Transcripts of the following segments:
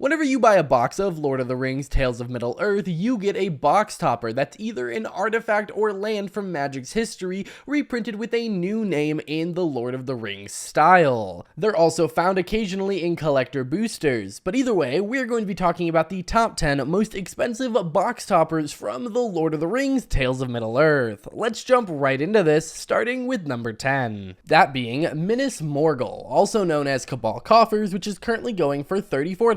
Whenever you buy a box of Lord of the Rings Tales of Middle-earth, you get a box topper that's either an artifact or land from Magic's history, reprinted with a new name in the Lord of the Rings style. They're also found occasionally in collector boosters, but either way, we're going to be talking about the top 10 most expensive box toppers from the Lord of the Rings Tales of Middle-earth. Let's jump right into this, starting with number 10. That being Minas Morgul, also known as Cabal Coffers, which is currently going for $34.99.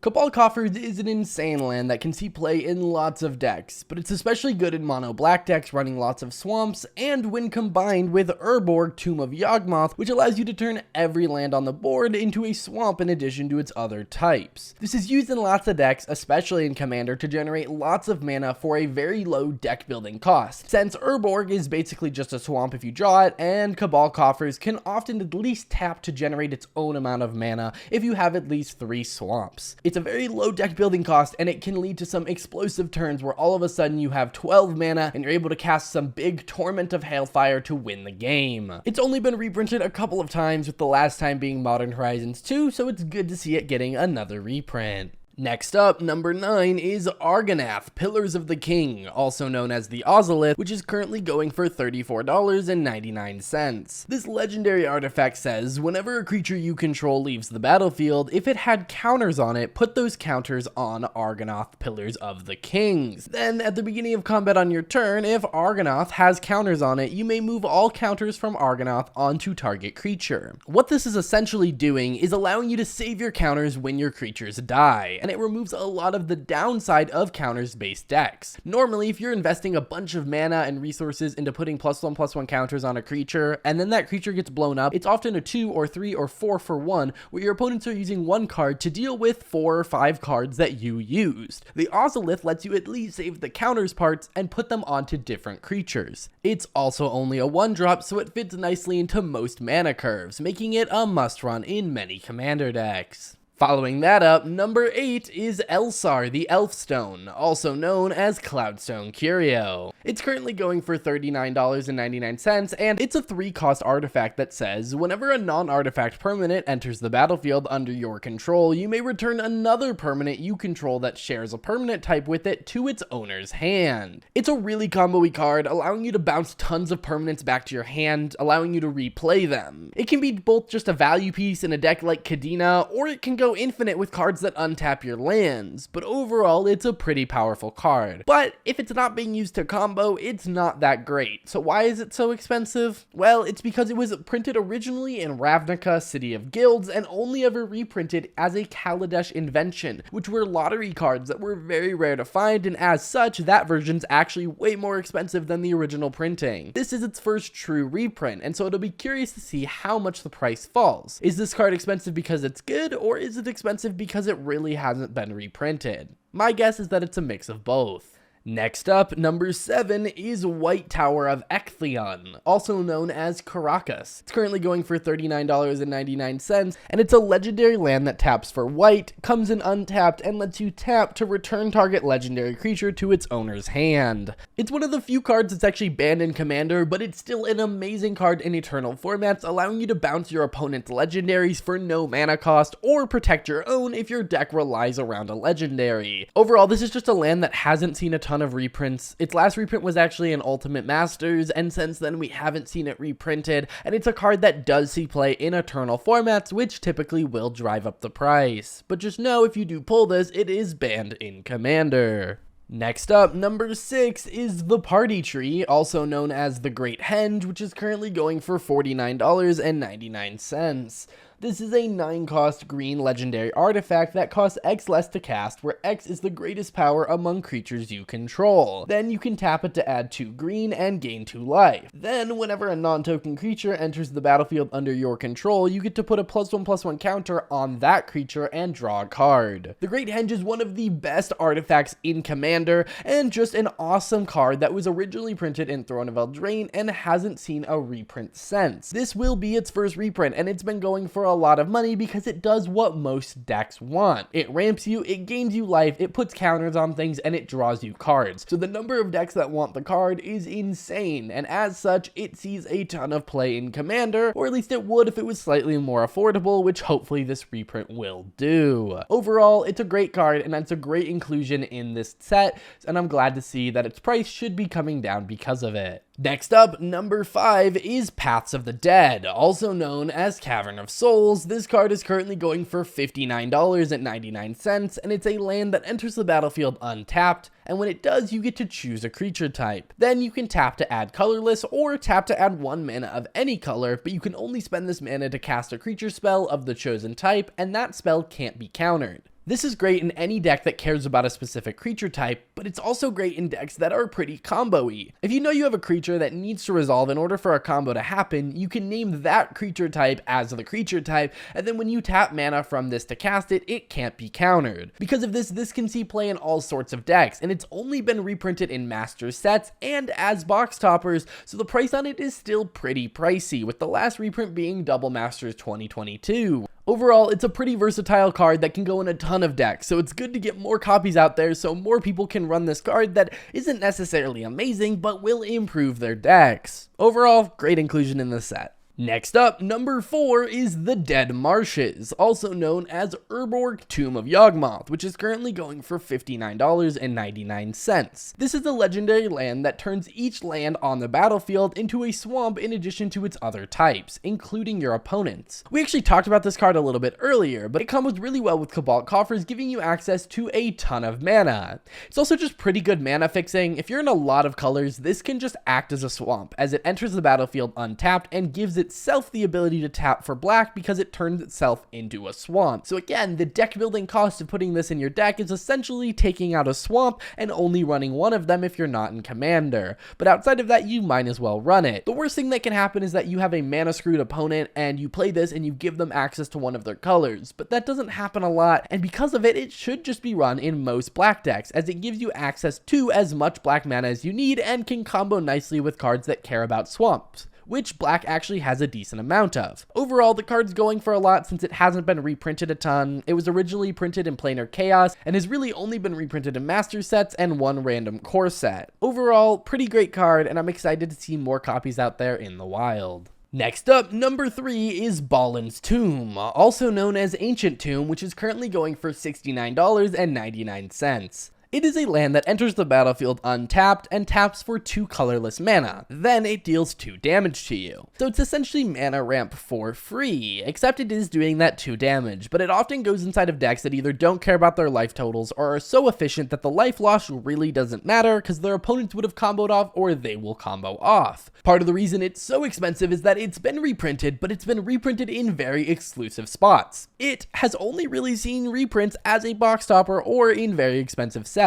Cabal Coffers is an insane land that can see play in lots of decks, but it's especially good in mono black decks running lots of swamps, and when combined with Urborg Tomb of Yawgmoth, which allows you to turn every land on the board into a swamp in addition to its other types. This is used in lots of decks, especially in Commander, to generate lots of mana for a very low deck building cost, since Urborg is basically just a swamp if you draw it, and Cabal Coffers can often at least tap to generate its own amount of mana if you have at least 3 swamps. It's a very low deck building cost, and it can lead to some explosive turns where all of a sudden you have 12 mana and you're able to cast some big Torment of Hailfire to win the game. It's only been reprinted a couple of times, with the last time being Modern Horizons 2, so it's good to see it getting another reprint. Next up, number 9 is Argonath, Pillars of the King, also known as the Ozolith, which is currently going for $34.99. This legendary artifact says, whenever a creature you control leaves the battlefield, if it had counters on it, put those counters on Argonath, Pillars of the Kings. Then, at the beginning of combat on your turn, if Argonath has counters on it, you may move all counters from Argonath onto target creature. What this is essentially doing is allowing you to save your counters when your creatures die, and it removes a lot of the downside of counters-based decks. Normally, if you're investing a bunch of mana and resources into putting +1/+1 counters on a creature, and then that creature gets blown up, it's often a 2 or 3 or 4 for 1, where your opponents are using 1 card to deal with 4 or 5 cards that you used. The Ozolith lets you at least save the counters parts and put them onto different creatures. It's also only a 1-drop, so it fits nicely into most mana curves, making it a must-run in many Commander decks. Following that up, number 8 is Elessar, the Elfstone, also known as Cloudstone Curio. It's currently going for $39.99, and it's a 3-cost artifact that says, whenever a non-artifact permanent enters the battlefield under your control, you may return another permanent you control that shares a permanent type with it to its owner's hand. It's a really combo-y card, allowing you to bounce tons of permanents back to your hand, allowing you to replay them. It can be both just a value piece in a deck like Kadena, or it can go infinite with cards that untap your lands, but overall it's a pretty powerful card. But if it's not being used to combo, it's not that great. So why is it so expensive? Well, it's because it was printed originally in Ravnica, City of Guilds, and only ever reprinted as a Kaladesh invention, which were lottery cards that were very rare to find, and as such, that version's actually way more expensive than the original printing. This is its first true reprint, and so it'll be curious to see how much the price falls. Is this card expensive because it's good, or is it expensive because it really hasn't been reprinted? My guess is that it's a mix of both. Next up, number 7 is White Tower of Ecthelion, also known as Caracas. It's currently going for $39.99, and it's a legendary land that taps for white, comes in untapped, and lets you tap to return target legendary creature to its owner's hand. It's one of the few cards that's actually banned in Commander, but it's still an amazing card in Eternal formats, allowing you to bounce your opponent's legendaries for no mana cost, or protect your own if your deck relies around a legendary. Overall, this is just a land that hasn't seen a ton of reprints. Its last reprint was actually in Ultimate Masters, and since then we haven't seen it reprinted, and it's a card that does see play in Eternal formats, which typically will drive up the price. But just know, if you do pull this, it is banned in Commander. Next up, number 6 is the Party Tree, also known as the Great Henge, which is currently going for $49.99. This is a 9-cost green legendary artifact that costs X less to cast, where X is the greatest power among creatures you control. Then you can tap it to add 2 green and gain 2 life. Then, whenever a non-token creature enters the battlefield under your control, you get to put a +1/+1 counter on that creature and draw a card. The Great Henge is one of the best artifacts in Commander, and just an awesome card that was originally printed in Throne of Eldraine and hasn't seen a reprint since. This will be its first reprint, and it's been going for a lot of money because it does what most decks want. It ramps you, it gains you life, it puts counters on things, and it draws you cards. So the number of decks that want the card is insane, and as such, it sees a ton of play in Commander, or at least it would if it was slightly more affordable, which hopefully this reprint will do. Overall, it's a great card, and it's a great inclusion in this set, and I'm glad to see that its price should be coming down because of it. Next up, number 5 is Paths of the Dead, also known as Cavern of Souls. This card is currently going for $59.99, and it's a land that enters the battlefield untapped, and when it does, you get to choose a creature type. Then you can tap to add colorless, or tap to add 1 mana of any color, but you can only spend this mana to cast a creature spell of the chosen type, and that spell can't be countered. This is great in any deck that cares about a specific creature type, but it's also great in decks that are pretty combo-y. If you know you have a creature that needs to resolve in order for a combo to happen, you can name that creature type as the creature type, and then when you tap mana from this to cast it, it can't be countered. Because of this can see play in all sorts of decks, and it's only been reprinted in Master sets and as box toppers, so the price on it is still pretty pricey, with the last reprint being Double Masters 2022. Overall, it's a pretty versatile card that can go in a ton of decks, so it's good to get more copies out there so more people can run this card that isn't necessarily amazing, but will improve their decks. Overall, great inclusion in the set. Next up, number 4 is the Dead Marshes, also known as Urborg Tomb of Yawgmoth, which is currently going for $59.99. This is a legendary land that turns each land on the battlefield into a swamp in addition to its other types, including your opponents. We actually talked about this card a little bit earlier, but it combos really well with Cabal Coffers, giving you access to a ton of mana. It's also just pretty good mana fixing. If you're in a lot of colors, this can just act as a swamp, as it enters the battlefield untapped and gives itself the ability to tap for black because it turns itself into a swamp. So again, the deck building cost of putting this in your deck is essentially taking out a swamp and only running one of them if you're not in Commander. But outside of that, you might as well run it. The worst thing that can happen is that you have a mana screwed opponent and you play this and you give them access to one of their colors, but that doesn't happen a lot, and because of it, it should just be run in most black decks, as it gives you access to as much black mana as you need and can combo nicely with cards that care about swamps, which black actually has a decent amount of. Overall, the card's going for a lot since it hasn't been reprinted a ton. It was originally printed in Planar Chaos and has really only been reprinted in Master sets and one random core set. Overall, pretty great card, and I'm excited to see more copies out there in the wild. Next up, number 3 is Balin's Tomb, also known as Ancient Tomb, which is currently going for $69.99. It is a land that enters the battlefield untapped and taps for 2 colorless mana. Then it deals 2 damage to you. So it's essentially mana ramp for free, except it is doing that 2 damage, but it often goes inside of decks that either don't care about their life totals or are so efficient that the life loss really doesn't matter because their opponents would have comboed off or they will combo off. Part of the reason it's so expensive is that it's been reprinted, but it's been reprinted in very exclusive spots. It has only really seen reprints as a box topper or in very expensive sets,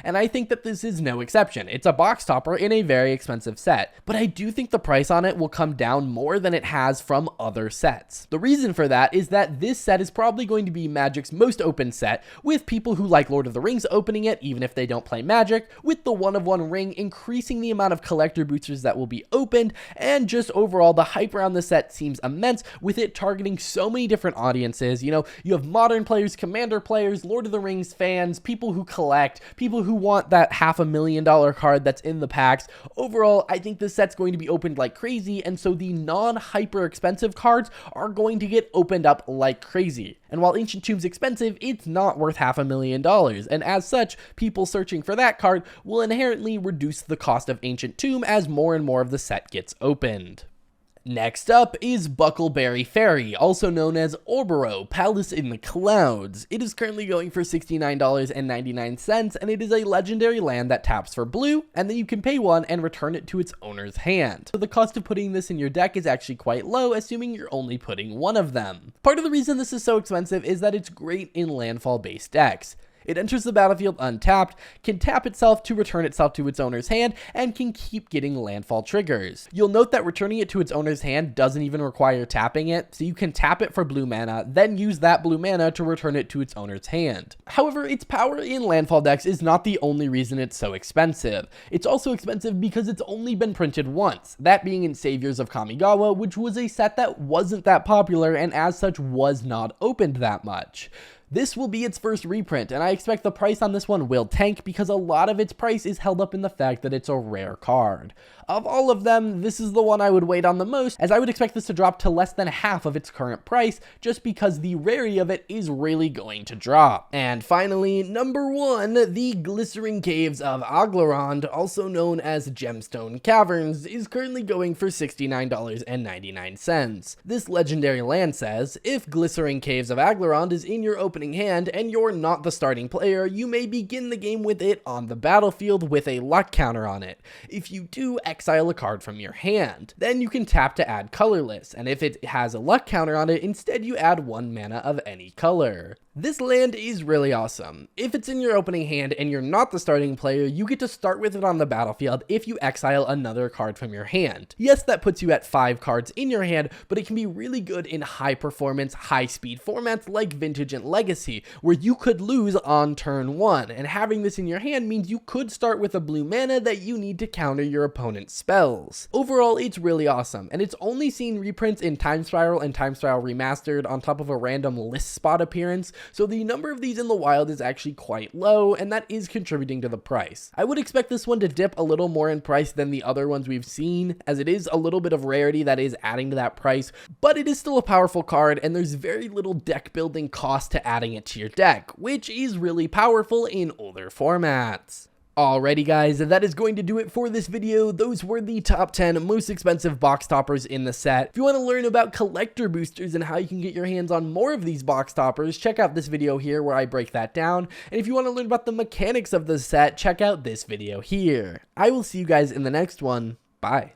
and I think that this is no exception. It's a box topper in a very expensive set, but I do think the price on it will come down more than it has from other sets. The reason for that is that this set is probably going to be Magic's most open set, with people who like Lord of the Rings opening it even if they don't play Magic, with the 1-of-1 ring increasing the amount of collector boosters that will be opened, and just overall the hype around the set seems immense, with it targeting so many different audiences. You know, you have modern players, Commander players, Lord of the Rings fans, people who collect, people who want that $500,000 card that's in the packs. Overall, I think this set's going to be opened like crazy, and so the non-hyper expensive cards are going to get opened up like crazy. And while Ancient Tomb's expensive, it's not worth $500,000, and as such, people searching for that card will inherently reduce the cost of Ancient Tomb as more and more of the set gets opened. Next up is Bucklebury Ferry, also known as Orboro, Palace in the Clouds. It is currently going for $69.99, and it is a legendary land that taps for blue, and then you can pay 1 and return it to its owner's hand. So the cost of putting this in your deck is actually quite low, assuming you're only putting 1 of them. Part of the reason this is so expensive is that it's great in landfall-based decks. It enters the battlefield untapped, can tap itself to return itself to its owner's hand, and can keep getting landfall triggers. You'll note that returning it to its owner's hand doesn't even require tapping it, so you can tap it for blue mana, then use that blue mana to return it to its owner's hand. However, its power in landfall decks is not the only reason it's so expensive. It's also expensive because it's only been printed once, that being in Saviors of Kamigawa, which was a set that wasn't that popular and as such was not opened that much. This will be its first reprint, and I expect the price on this one will tank because a lot of its price is held up in the fact that it's a rare card. Of all of them, this is the one I would wait on the most, as I would expect this to drop to less than half of its current price, just because the rarity of it is really going to drop. And finally, number 1, the Glycerine Caves of Aglarond, also known as Gemstone Caverns, is currently going for $69.99. This legendary land says, if Glycerine Caves of Aglarond is in your opening hand and you're not the starting player, you may begin the game with it on the battlefield with a luck counter on it. If you do, exile a card from your hand. Then you can tap to add colorless, and if it has a luck counter on it, instead you add 1 mana of any color. This land is really awesome. If it's in your opening hand and you're not the starting player, you get to start with it on the battlefield if you exile another card from your hand. Yes, that puts you at 5 cards in your hand, but it can be really good in high performance, high speed formats like Vintage and Legacy, where you could lose on turn 1, and having this in your hand means you could start with a blue mana that you need to counter your opponent's spells. Overall, it's really awesome, and it's only seen reprints in Time Spiral and Time Spiral Remastered on top of a random list spot appearance, so the number of these in the wild is actually quite low, and that is contributing to the price. I would expect this one to dip a little more in price than the other ones we've seen, as it is a little bit of rarity that is adding to that price, but it is still a powerful card, and there's very little deck building cost to adding it to your deck, which is really powerful in older formats. Alrighty guys, that is going to do it for this video. Those were the top 10 most expensive box toppers in the set. If you want to learn about collector boosters and how you can get your hands on more of these box toppers, check out this video here where I break that down. And if you want to learn about the mechanics of the set, check out this video here. I will see you guys in the next one. Bye.